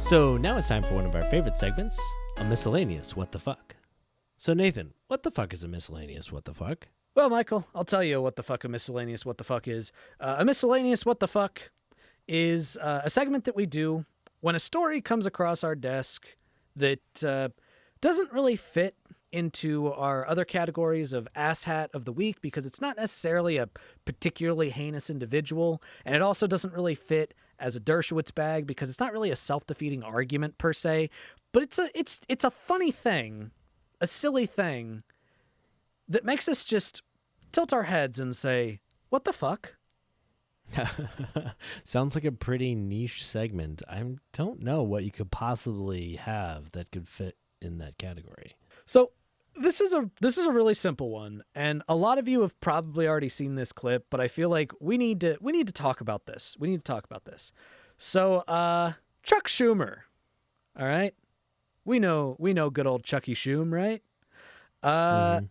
So now it's time for one of our favorite segments, a miscellaneous what the fuck. So Nathan, what the fuck is a miscellaneous what the fuck? Well, Michael, I'll tell you what the fuck a miscellaneous what the fuck is. A miscellaneous what the fuck is a segment that we do when a story comes across our desk that doesn't really fit into our other categories of asshat of the week because it's not necessarily a particularly heinous individual, and it also doesn't really fit as a Dershowitz bag because it's not really a self-defeating argument per se, but it's a funny thing, a silly thing that makes us just tilt our heads and say, what the fuck? Sounds like a pretty niche segment. I don't know what you could possibly have that could fit in that category. So this is a really simple one, and a lot of you have probably already seen this clip, but I feel like we need to talk about this. We need to talk about this. So Chuck Schumer, all right? We know good old Chucky Schumer, right?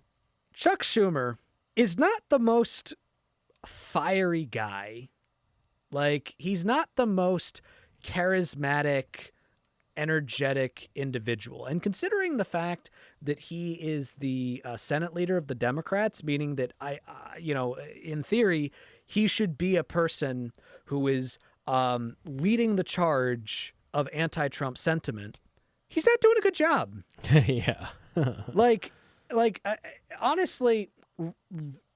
Chuck Schumer is not the most fiery guy. Like, he's not the most charismatic, energetic individual. And considering the fact that he is the Senate leader of the Democrats, meaning that in theory, he should be a person who is leading the charge of anti-Trump sentiment, he's not doing a good job. Yeah. Honestly,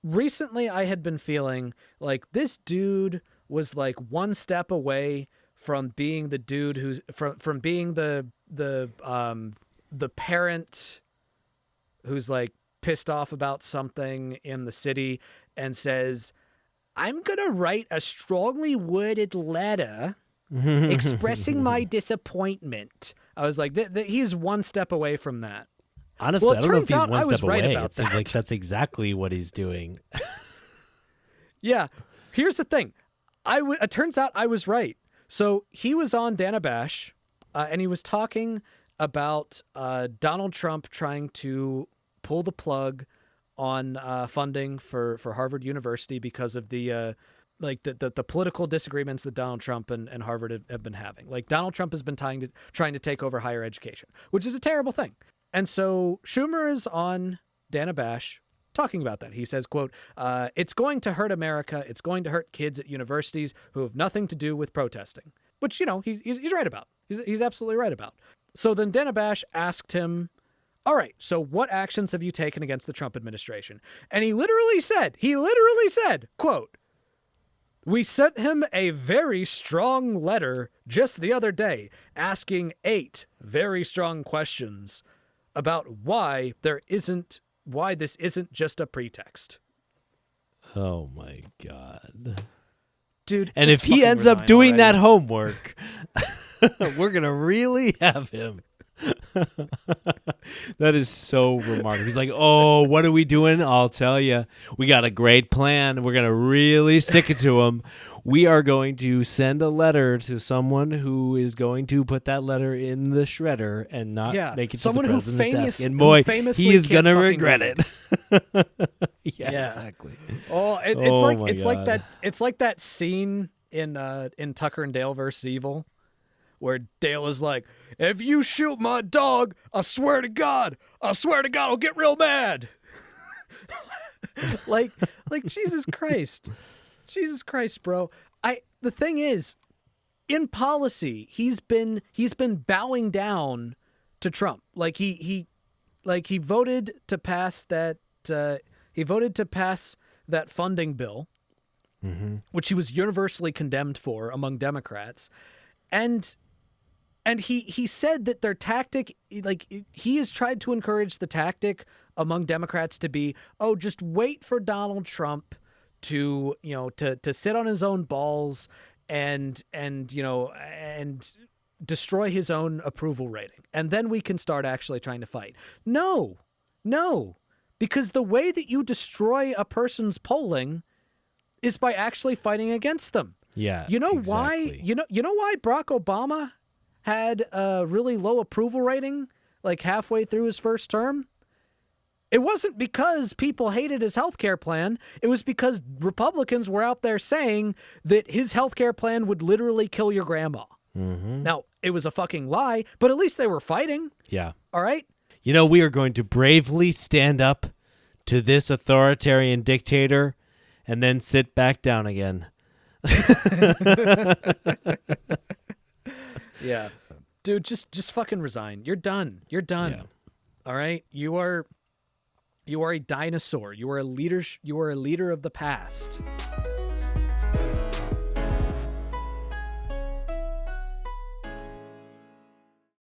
recently I had been feeling like this dude was like one step away from being the dude who's from being the parent who's like pissed off about something in the city and says, I'm going to write a strongly worded letter expressing my disappointment. I was like, he's one step away from that. Honestly, I don't know if he's one step away. It seems like that's exactly what he's doing. Yeah. Here's the thing. It turns out I was right. So he was on Dana Bash, and he was talking about Donald Trump trying to pull the plug on funding for Harvard University because of the political disagreements that Donald Trump and Harvard have been having. Like, Donald Trump has been trying to take over higher education, which is a terrible thing. And so Schumer is on Dana Bash talking about that. He says, quote, it's going to hurt America. It's going to hurt kids at universities who have nothing to do with protesting, which, he's right about. He's absolutely right about. So then Dana Bash asked him, all right, so what actions have you taken against the Trump administration? And he literally said, quote, we sent him a very strong letter just the other day asking 8 very strong questions about why this isn't just a pretext. Oh my God. Dude. And if he ends up doing that homework, we're going to really have him. That is so remarkable. He's like, oh, what are we doing? I'll tell you. We got a great plan. We're going to really stick it to him. We are going to send a letter to someone who is going to put that letter in the shredder and not make it someone to the president's desk. And boy, he is going to regret it. Yeah, exactly. Oh, it's like that scene in Tucker and Dale vs. Evil, where Dale is like, if you shoot my dog, I swear to God, I'll get real mad. like Jesus Christ, bro. The thing is, in policy, he's been bowing down to Trump. Like he voted to pass that that funding bill, which he was universally condemned for among Democrats, and he said that their tactic, like, he has tried to encourage the tactic among Democrats to be, oh, just wait for Donald Trump to sit on his own balls and destroy his own approval rating, and then we can start actually trying to fight. No, because the way that you destroy a person's polling is by actually fighting against them. Yeah. You know exactly. why? You know why Barack Obama had a really low approval rating like halfway through his first term? It wasn't because people hated his healthcare plan. It was because Republicans were out there saying that his healthcare plan would literally kill your grandma. Now, it was a fucking lie, but at least they were fighting. Yeah. All right? You know, we are going to bravely stand up to this authoritarian dictator and then sit back down again. Yeah. Dude, just fucking resign. You're done. You're done. Yeah. All right? You are a dinosaur. You are a leader of the past.